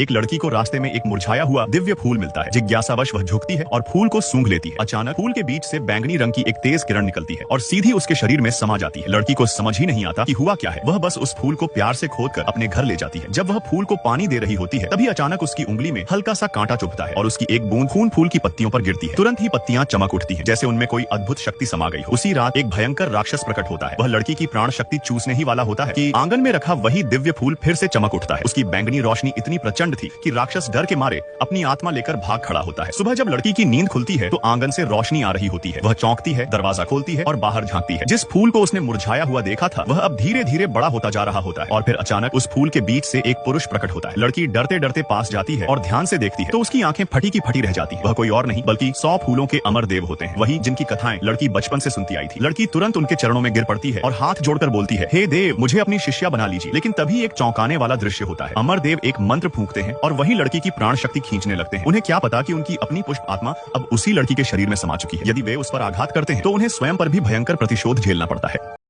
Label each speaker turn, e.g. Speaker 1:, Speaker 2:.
Speaker 1: एक लड़की को रास्ते में एक मुरझाया हुआ दिव्य फूल मिलता है। जिज्ञासावश वह झुकती है और फूल को सूंघ लेती है। अचानक फूल के बीच से बैंगनी रंग की एक तेज किरण निकलती है और सीधी उसके शरीर में समा जाती है। लड़की को समझ ही नहीं आता कि हुआ क्या है। वह बस उस फूल को प्यार से खोदकर अपने घर ले जाती है। जब वह फूल को पानी दे रही होती है तभी अचानक उसकी उंगली में हल्का सा कांटा चुभता है और उसकी एक बूंद खून फूल की पत्तियों पर गिरती है। तुरंत ही पत्तियां चमक उठती हैं, जैसे उनमें कोई अद्भुत शक्ति समा गई हो। उसी रात एक भयंकर राक्षस प्रकट होता है। वह लड़की की प्राण शक्ति चूसने ही वाला होता है कि आंगन में रखा वही दिव्य फूल फिर से चमक उठता है। उसकी बैंगनी रोशनी इतनी प्रचंड थी कि राक्षस डर के मारे अपनी आत्मा लेकर भाग खड़ा होता है। सुबह जब लड़की की नींद खुलती है तो आंगन से रोशनी आ रही होती है। वह चौंकती है, दरवाजा खोलती है और बाहर झांकती है। जिस फूल को उसने मुरझाया हुआ देखा था वह अब धीरे धीरे बड़ा होता जा रहा होता है और फिर अचानक उस फूल के बीच से एक पुरुष प्रकट होता है। लड़की डरते डरते पास जाती है और ध्यान से देखती है तो उसकी आंखें फटी की फटी रह जाती है। वह कोई और नहीं बल्कि 100 फूलों के अमर देव होते हैं, वही जिनकी कथाएं लड़की बचपन से सुनती आई थी। लड़की तुरंत उनके चरणों में गिर पड़ती है और हाथ जोड़कर बोलती है, हे देव, मुझे अपनी शिष्या बना लीजिए। लेकिन तभी एक चौंकाने वाला दृश्य होता है। अमर देव एक मंत्र फूंकते हैं और वही लड़की की प्राण शक्ति खींचने लगते हैं। उन्हें क्या पता कि उनकी अपनी पुष्प आत्मा अब उसी लड़की के शरीर में समा चुकी है। यदि वे उस पर आघात करते हैं तो उन्हें स्वयं पर भी भयंकर प्रतिशोध झेलना पड़ता है।